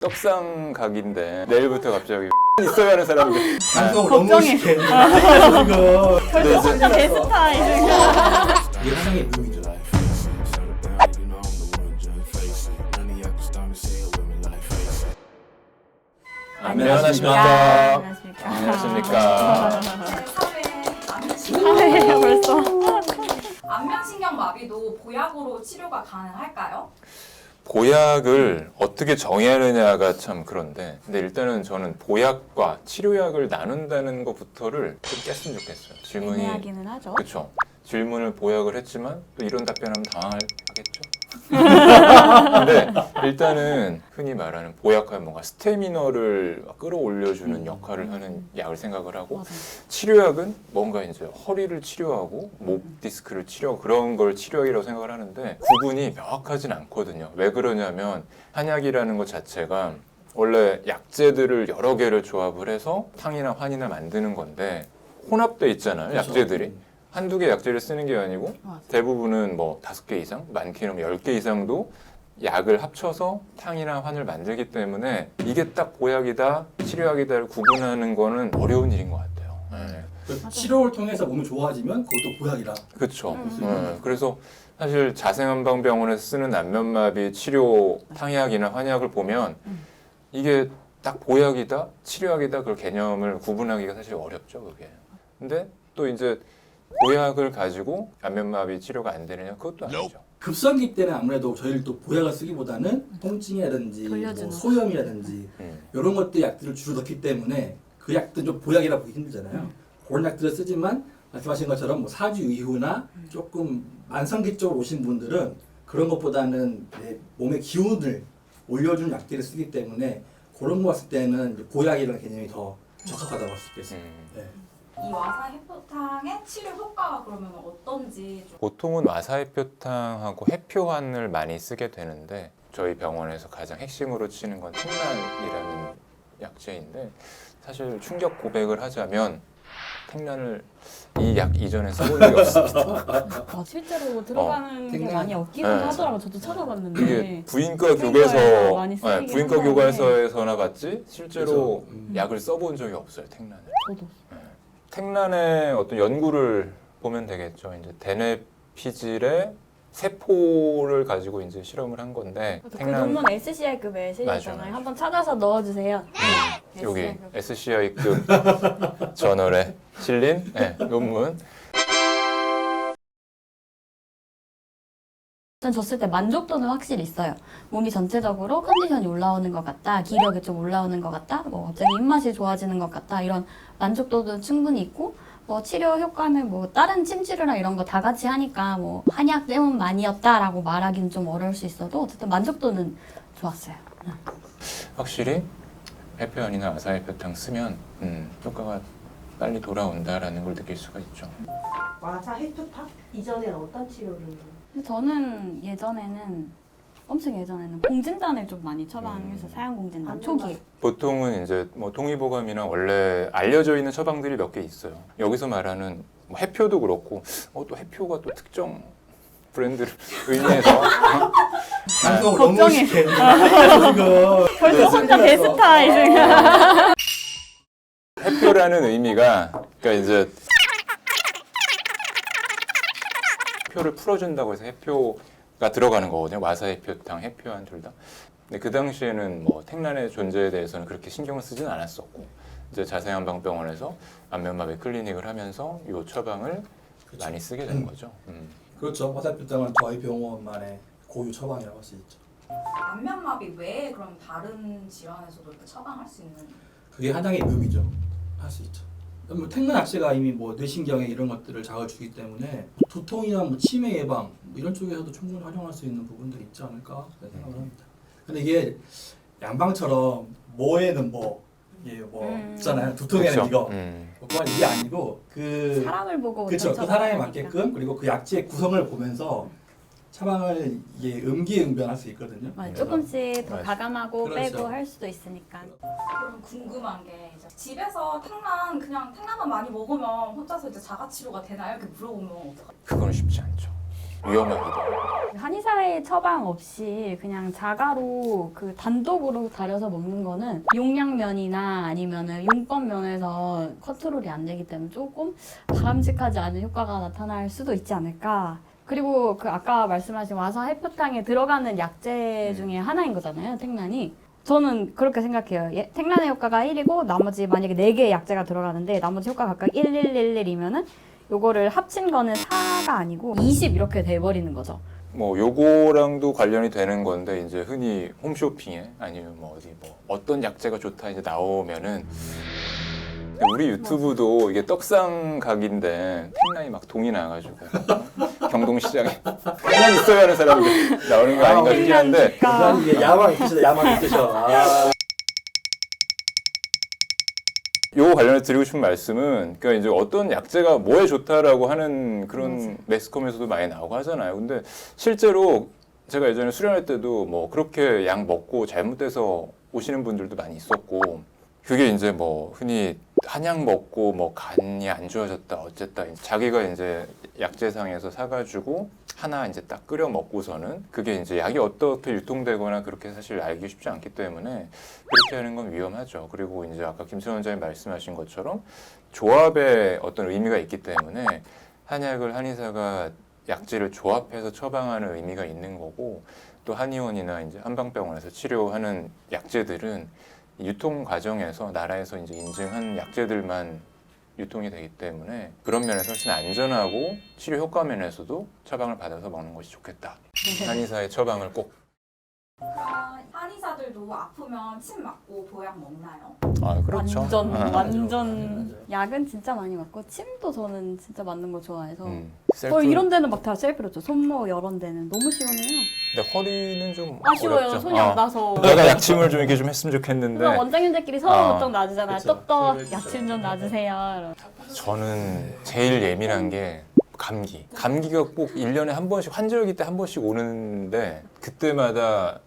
떡상 각인데 내일부터 갑자기 있어야 하는 사람들. 방송을 너무 걱정해. 쉽게 지금 벌써 진짜 베스타이즈. 이게 사랑의 묘미죠. 안녕하십니까. 안녕하십니까. 안녕하십니까. 사회예요 벌써. 안면신경마비도 보약으로 치료가 가능할까요? 보약을 어떻게 정의하느냐가 참 그런데, 근데 일단은 저는 보약과 치료약을 나눈다는 것부터를 좀 깼으면 좋겠어요. 질문이. 애매하기는 하죠. 그렇죠. 질문을 보약을 했지만 또 이런 답변하면 당황하겠죠. 근데 일단은 흔히 말하는 보약하면 뭔가 스태미너를 끌어올려주는 역할을 하는 약을 생각을 하고, 맞아요. 치료약은 뭔가 이제 허리를 치료하고 목 디스크를 치료하고 그런 걸 치료약이라고 생각을 하는데 구분이 명확하진 않거든요. 왜 그러냐면 한약이라는 것 자체가 원래 약재들을 여러 개를 조합을 해서 탕이나 환이나 만드는 건데 혼합돼 있잖아요. 그렇죠. 약재들이. 한두 개 약재를 쓰는 게 아니고 맞아요. 대부분은 뭐 5개 이상, 많게는 10개 이상도 약을 합쳐서 탕이나 환을 만들기 때문에 이게 딱 보약이다, 치료약이다를 구분하는 거는 어려운 일인 것 같아요. 네. 그 치료를 통해서 몸이 좋아지면 그것도 보약이라. 그렇죠. 음. 그래서 사실 자생한방병원에서 쓰는 안면마비 치료 탕약이나 환약을 보면 이게 딱 보약이다, 치료약이다 그걸 개념을 구분하기가 사실 어렵죠, 그게. 근데 또 이제 보약을 가지고 안면마비 치료가 안 되느냐 그것도 아니죠. 급성기 때는 아무래도 저희를 또 보약을 쓰기보다는 통증이라든지 뭐 돌려주는 소염이라든지 이런 것들 약들을 주로 넣기 때문에 그 약들 좀 보약이라 보기 힘들잖아요. 그런 약들을 쓰지만 말씀하신 것처럼 뭐 4주 이후나 조금 만성기 쪽으로 오신 분들은 그런 것보다는 내 몸의 기운을 올려주는 약들을 쓰기 때문에 그런 거 봤을 때는 이제 보약이라는 개념이 더 적합하다고 할 수 있겠습니다. 네. 이 와사해표탕의 치료 효과가 그러면 어떤지 좀 보통은 와사해표탕하고 해표환을 많이 쓰게 되는데 저희 병원에서 가장 핵심으로 치는 건 탱란이라는 약재인데, 사실 충격 고백을 하자면 탱란을 이 약 이전에 써본 적이 없습니다. 실제로 들어가는 게 탱란. 많이 없기는 네. 하더라고요. 저도 찾아봤는데. 이게 부인과 탱란에서 교과서, 많이 쓰이긴 부인과 한다는데. 교과서에서나 봤지 실제로 그죠. 약을 써본 적이 없어요, 탱란을. 저도. 탱란의 어떤 연구를 보면 되겠죠. 이제 대뇌피질의 세포를 가지고 이제 실험을 한 건데, 그 논문 SCI급에 실렸잖아요. 맞아요. 한번 찾아서 넣어주세요. 여기 SCI 급. SCI급 저널에 실린 논문. 전 줬을 때 만족도는 확실히 있어요. 몸이 전체적으로 컨디션이 올라오는 것 같다, 기력이 좀 올라오는 것 같다, 뭐 갑자기 입맛이 좋아지는 것 같다, 이런 만족도도 충분히 있고, 뭐 치료 효과는 뭐 다른 침 치료랑 이런 거 다 같이 하니까 뭐 한약 때문만이었다라고 말하기는 좀 어려울 수 있어도 어쨌든 만족도는 좋았어요. 확실히 해표안이나 아사해표탕 쓰면 효과가 빨리 돌아온다라는 걸 느낄 수가 있죠. 와사 해표탕? 이전엔 어떤 치료를? 근데 저는 엄청 예전에는 공진단을 좀 많이 처방해서 사용 공진단 초기. 보통은 이제 뭐 동의보감이나 원래 알려져 있는 처방들이 몇 개 있어요. 여기서 말하는 뭐 해표도 그렇고, 또 해표가 또 특정 브랜드를 의미해서 방송을 너무 걱정해. 쉽게 지금 벌써 혼자 베스타이즈. 해표라는 의미가, 그러니까 이제 해표를 풀어준다고 해서 해표가 들어가는 거거든요. 와사해표탕, 해표안 둘 다. 근데 그 당시에는 뭐 탱란의 존재에 대해서는 그렇게 신경을 쓰진 않았었고, 이제 자생한방병원에서 안면마비 클리닉을 하면서 이 처방을 그렇죠. 많이 쓰게 된 거죠. 그렇죠. 화살표탕은 저희 병원만의 고유 처방이라고 할 수 있죠. 안면마비 외에 그럼 다른 질환에서도 이렇게 처방할 수 있는 그게 한약의 묘미죠. 할 수 있죠. 뭐 탱란 약재가 이미 뭐 뇌신경에 이런 것들을 자극을 주기 때문에 두통이나 뭐 치매 예방 뭐 이런 쪽에서도 충분히 활용할 수 있는 부분들이 있지 않을까 생각을 합니다. 근데 이게 양방처럼 뭐에는 뭐 이게 뭐 있잖아요. 두통에는 그렇죠. 이거. 음. 그건 이게 아니고 그 사람을 보고 그렇죠. 그 어떤 사람에 처방을 맞게끔 그리고 그 약재의 구성을 보면서 처방을 이게 음기응변할 수 있거든요. 맞아요. 조금씩 더 맞아요. 가감하고 그렇죠. 빼고 할 수도 있으니까. 그럼 궁금한 게 이제 집에서 탱란만 많이 먹으면 혼자서 이제 자가치료가 되나요? 이렇게 물어보면 어떡하죠? 그건 쉽지 않죠. 위험하기도 하고. 한의사의 처방 없이 그냥 자가로 그 단독으로 다려서 먹는 거는 용량면이나 아니면은 용법면에서 컨트롤이 안 되기 때문에 조금 바람직하지 않은 효과가 나타날 수도 있지 않을까. 그리고 그 아까 말씀하신 와사 해표탕에 들어가는 약재 중에 하나인 거잖아요, 택란이. 저는 그렇게 생각해요. 택란의 효과가 1이고 나머지 만약에 4개의 약재가 들어가는데 나머지 효과가 각각 1, 1, 1, 1이면은 요거를 합친 거는 4가 아니고 20 이렇게 돼버리는 거죠. 뭐 요거랑도 관련이 되는 건데 이제 흔히 홈쇼핑에 아니면 뭐 어디 뭐 어떤 약재가 좋다 이제 나오면은 우리 유튜브도 이게 떡상 각인데 택란이 막 동이 나가지고 경동시장에 택란 있어야 하는 사람들 나오는 거 아닌가 싶긴 한데 그건 이게 야망 있으시다, 야망 있으셔. 아. 요 관련해서 드리고 싶은 말씀은 그러니까 이제 어떤 약재가 뭐에 좋다라고 하는 그런 매스컴에서도 많이 나오고 하잖아요. 근데 실제로 제가 예전에 수련할 때도 뭐 그렇게 약 먹고 잘못돼서 오시는 분들도 많이 있었고 그게 이제 뭐 흔히 한약 먹고 뭐 간이 안 좋아졌다 어쨌다 자기가 이제 약재상에서 사가지고 하나 이제 딱 끓여 먹고서는 그게 이제 약이 어떻게 유통되거나 그렇게 사실 알기 쉽지 않기 때문에 그렇게 하는 건 위험하죠. 그리고 이제 아까 김수현 원장님 말씀하신 것처럼 조합에 어떤 의미가 있기 때문에 한약을 한의사가 약재를 조합해서 처방하는 의미가 있는 거고 또 한의원이나 이제 한방병원에서 치료하는 약재들은 유통 과정에서 나라에서 이제 인증한 약재들만 유통이 되기 때문에 그런 면에서 훨씬 안전하고 치료 효과 면에서도 처방을 받아서 먹는 것이 좋겠다. 한의사의 처방을 꼭. 그러면 한의사들도 아프면 침 맞고 보약 먹나요? 아 그렇죠. 완전 약은 진짜 많이 맞고 침도 저는 진짜 맞는 거 좋아해서 셀프. 이런 데는 막 다 셀프로죠. 손목 이런 데는 너무 시원해요. 근데 허리는 좀 아쉬워요. 어렵죠. 손이 안 나서. 내가 약침을 좀 이렇게 좀 했으면 좋겠는데 그래서 원장님들끼리 서로 아. 좀 놔주잖아요. 그쵸. 똑똑 약침 좀 놔주세요. 저는 제일 예민한 게 감기가 꼭 1년에 한 번씩 환절기 때 한 번씩 오는데 그때마다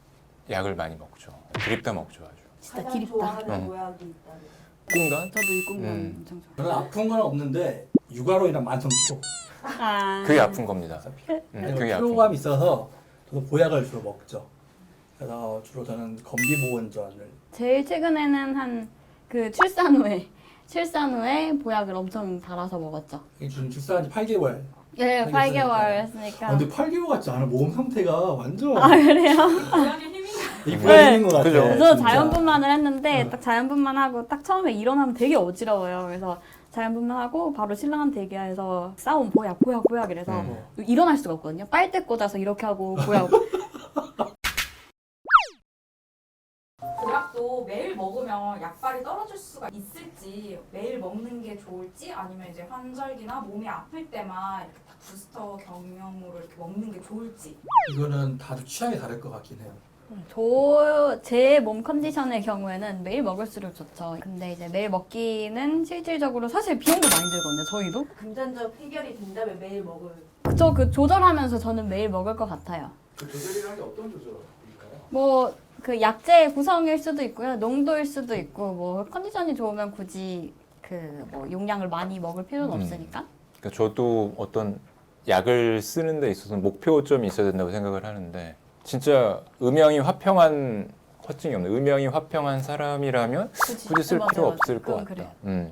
약을 많이 먹죠. 드립다 먹죠 아주. 진짜 가장 기립다. 좋아하는 보약이 있다면. 꿍간? 저도 이꿈만 엄청 좋아. 저는 아픈 건 없는데 육아로 인한 만성 피로. 그게 아픈 겁니다. 아니면 그게 아픈 피로감이 있어서 저도 보약을 주로 먹죠. 그래서 주로 저는 건비보온전을 제일 최근에는 한 그 출산 후에 보약을 엄청 달아서 먹었죠. 지금 출산한 지 8개월. 예, 8개월 알겠습니다. 했으니까. 근데 8개월 같지 않아. 몸 상태가 완전 아 그래요? 보약의 힘이 이 부러지는 것 같아. 그죠. 저 진짜. 자연분만을 했는데 딱 자연분만 하고 딱 처음에 일어나면 되게 어지러워요. 그래서 자연분만 하고 바로 신랑한테 얘기해서 싸움 보약 이래서 일어날 수가 없거든요. 빨대 꽂아서 이렇게 하고 보약. 보약도 매일 먹으면 약발이 떨어질 수가 있을지 매일 먹는 게 좋을지 아니면 이제 환절기나 몸이 아플 때만 이렇게 딱 부스터 경영으로 이렇게 먹는 게 좋을지. 이거는 다들 취향이 다를 것 같긴 해요. 제 몸 컨디션의 경우에는 매일 먹을수록 좋죠. 근데 이제 매일 먹기는 실질적으로 사실 비용도 많이 들거든요. 저희도. 금전적 해결이 된다면 매일 먹을. 그쵸. 그 조절하면서 저는 매일 먹을 것 같아요. 그 조절이라는 게 어떤 조절일까요? 뭐 그 약재의 구성일 수도 있고요, 농도일 수도 있고 뭐 컨디션이 좋으면 굳이 그 뭐 용량을 많이 먹을 필요는 없으니까. 그러니까 저도 어떤 약을 쓰는 데 있어서 목표점이 있어야 된다고 생각을 하는데 진짜 음양이 화평한 허증이 없는 음양이 화평한 사람이라면 굳이 쓸 맞아요, 필요 맞아요. 없을 것 그건 같다. 그래요.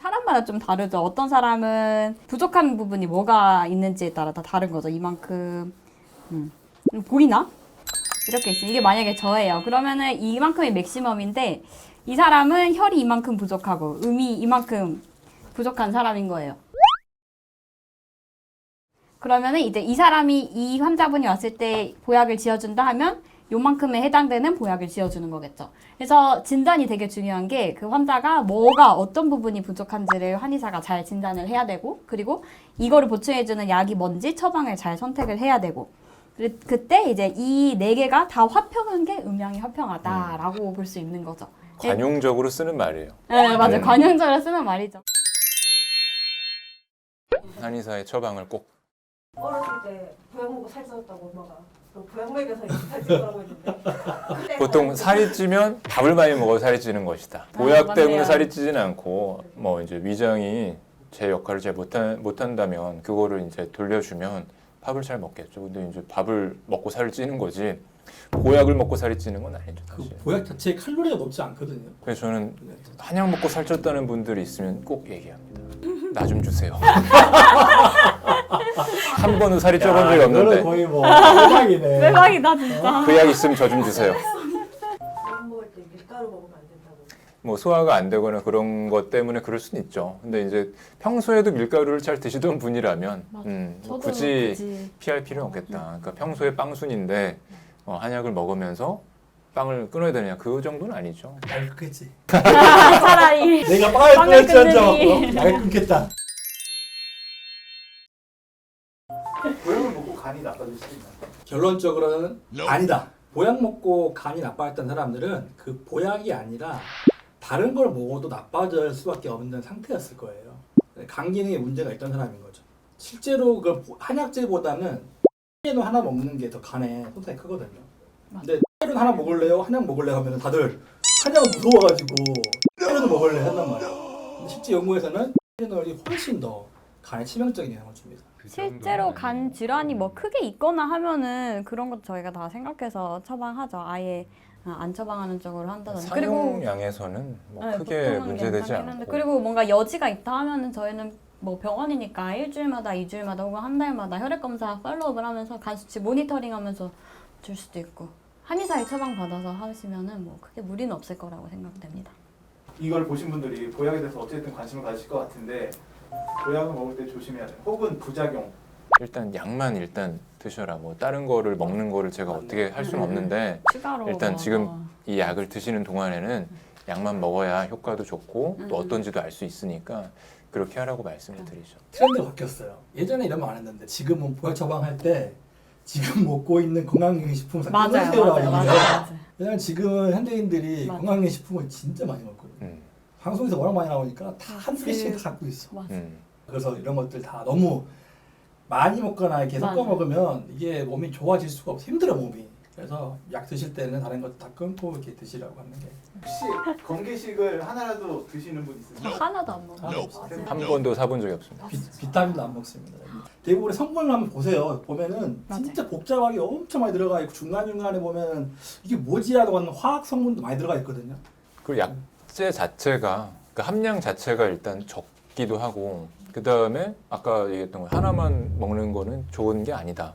사람마다 좀 다르죠. 어떤 사람은 부족한 부분이 뭐가 있는지에 따라 다 다른 거죠. 이만큼 보이나? 이렇게 있으면 이게 만약에 저예요. 그러면은 이만큼이 맥시멈인데 이 사람은 혈이 이만큼 부족하고 음이 이만큼 부족한 사람인 거예요. 그러면은 이제 이 사람이 이 환자분이 왔을 때 보약을 지어준다 하면 요만큼에 해당되는 보약을 지어주는 거겠죠. 그래서 진단이 되게 중요한 게 그 환자가 뭐가 어떤 부분이 부족한지를 한의사가 잘 진단을 해야 되고 그리고 이거를 보충해주는 약이 뭔지 처방을 잘 선택을 해야 되고 그때 이제 이 네 개가 다 화평한 게 음양이 화평하다라고 볼 수 있는 거죠. 관용적으로 쓰는 말이에요. 네, 맞아요. 관용적으로 쓰는 말이죠. 한의사의 처방을 꼭. 어렸을 때 보약 먹고 살 쪘다고 엄마가 너 보약 먹여서 이렇게 살 찌더라고 했는데 그때 보통 살이 찌면 밥을 많이 먹어서 살이 찌는 것이다. 보약 때문에 맞네요. 살이 찌지는 않고 뭐 이제 위장이 제 역할을 잘 못한다면 그거를 이제 돌려주면 밥을 잘 먹겠죠. 근데 이제 밥을 먹고 살을 찌는 거지 보약을 먹고 살이 찌는 건 아니죠. 그 사실. 보약 자체에 칼로리가 높지 않거든요. 그래서 저는 한약 먹고 살쪘다는 분들이 있으면 꼭 얘기합니다. 나 좀 주세요. 한 번은 살이 쪄본 적이 이거는 없는데 거의 뭐 대박이네. 대박이다 진짜. 그 약 있으면 저 좀 주세요. 밥 먹을 때 밀가루 먹으면 안 된다고. 뭐 소화가 안 되거나 그런 것 때문에 그럴 수는 있죠. 근데 이제 평소에도 밀가루를 잘 드시던 분이라면 뭐 저도 굳이 피할 필요는 없겠다. 그러니까 평소에 빵순인데 한약을 먹으면서 빵을 끊어야 되느냐 그 정도는 아니죠. 날 끊겠지. 차라리 내가 빵을 빵을 끊을지언정 끊으니. 약을 끊겠다. 보약을 먹고 간이 나빠질 수 있나요? 결론적으로는 아니다. 보약 먹고 간이 나빠졌던 사람들은 그 보약이 아니라 다른 걸 먹어도 나빠질 수밖에 없는 상태였을 거예요. 간 기능에 문제가 있던 사람인 거죠. 실제로 그 한약재보다는 는 하나 먹는 게 더 간에 손상이 크거든요. 근데 는 하나 먹을래요? 한약 먹을래요? 하면 다들 한약은 무서워가지고 는 먹을래 한단 말이에요. 근데 실제 연구에서는 는 훨씬 더 간에 치명적인 영향을 줍니다. 실제로 간 질환이 뭐 크게 있거나 하면은 그런 것도 저희가 다 생각해서 처방하죠. 아예 안 처방하는 쪽으로 한다든지. 상용량에서는 뭐 네, 크게 보통은 문제되지 괜찮긴 한데, 않고 그리고 뭔가 여지가 있다 하면은 저희는 뭐 병원이니까 일주일마다, 2주일마다 혹은 한 달마다 혈액 검사 팔로우업을 하면서 간 수치 모니터링하면서 줄 수도 있고 한의사에 처방 받아서 하시면은 뭐 크게 무리는 없을 거라고 생각됩니다. 이걸 보신 분들이 보약에 대해서 어쨌든 관심을 가지실 것 같은데 보약을 먹을 때 조심해야 돼요. 혹은 부작용. 일단 약만 일단 드셔라. 뭐 다른 거를 먹는 거를 제가 어떻게 할 수는 없는데 추가로 일단 뭐, 지금 이 약을 드시는 동안에는 약만 먹어야 효과도 좋고 또 어떤지도 알 수 있으니까 그렇게 하라고 말씀을 드리죠. 트렌드가 바뀌었어요. 예전에 이러면 안 했는데 지금은 보약 처방할 때 지금 먹고 있는 건강기능식품을 다 맞아요, 끊으세요라고 맞아요, 얘기해요. 맞아요. 왜냐면 지금은 현대인들이 맞아. 건강기능식품을 진짜 많이 먹거든요. 방송에서 워낙 많이 나오니까 다 한 개씩 다 갖고 있어. 맞아. 그래서 이런 것들 다 너무 많이 먹거나 이렇게 섞어 맞아. 먹으면 이게 몸이 좋아질 수가 없어. 힘들어 몸이. 그래서 약 드실 때는 다른 것 다 끊고 이렇게 드시라고 하는 게. 혹시 건기식을 하나라도 드시는 분 있으세요? 하나도 안 먹어. 하나도 없어요. 한 번도 사본 적이 없습니다. 비타민도 안 먹습니다. 대부분의 성분을 한번 보세요. 보면은 맞아요. 진짜 복잡하게 엄청 많이 들어가 있고 중간중간에 보면 이게 뭐지 하고 하는 화학 성분도 많이 들어가 있거든요. 그리고 약재 자체가 그 함량 자체가 일단 적기도 하고 그 다음에 아까 얘기했던 거 하나만 먹는 거는 좋은 게 아니다.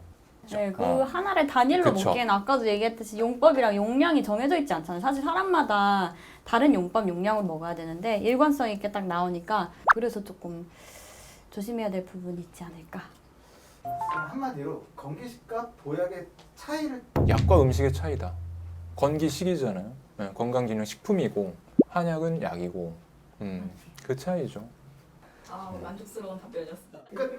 네, 그 어. 하나를 단일로 그쵸. 먹기에는 아까도 얘기했듯이 용법이랑 용량이 정해져 있지 않잖아요. 사실 사람마다 다른 용법, 용량으로 먹어야 되는데 일관성 있게 딱 나오니까 그래서 조금 조심해야 될 부분이 있지 않을까. 그럼 한마디로 건기식과 보약의 차이를 약과 음식의 차이다. 건기식이잖아요. 네, 건강기능 식품이고 한약은 약이고 그 차이죠. 아 만족스러운 답변이었습니다. 그러니까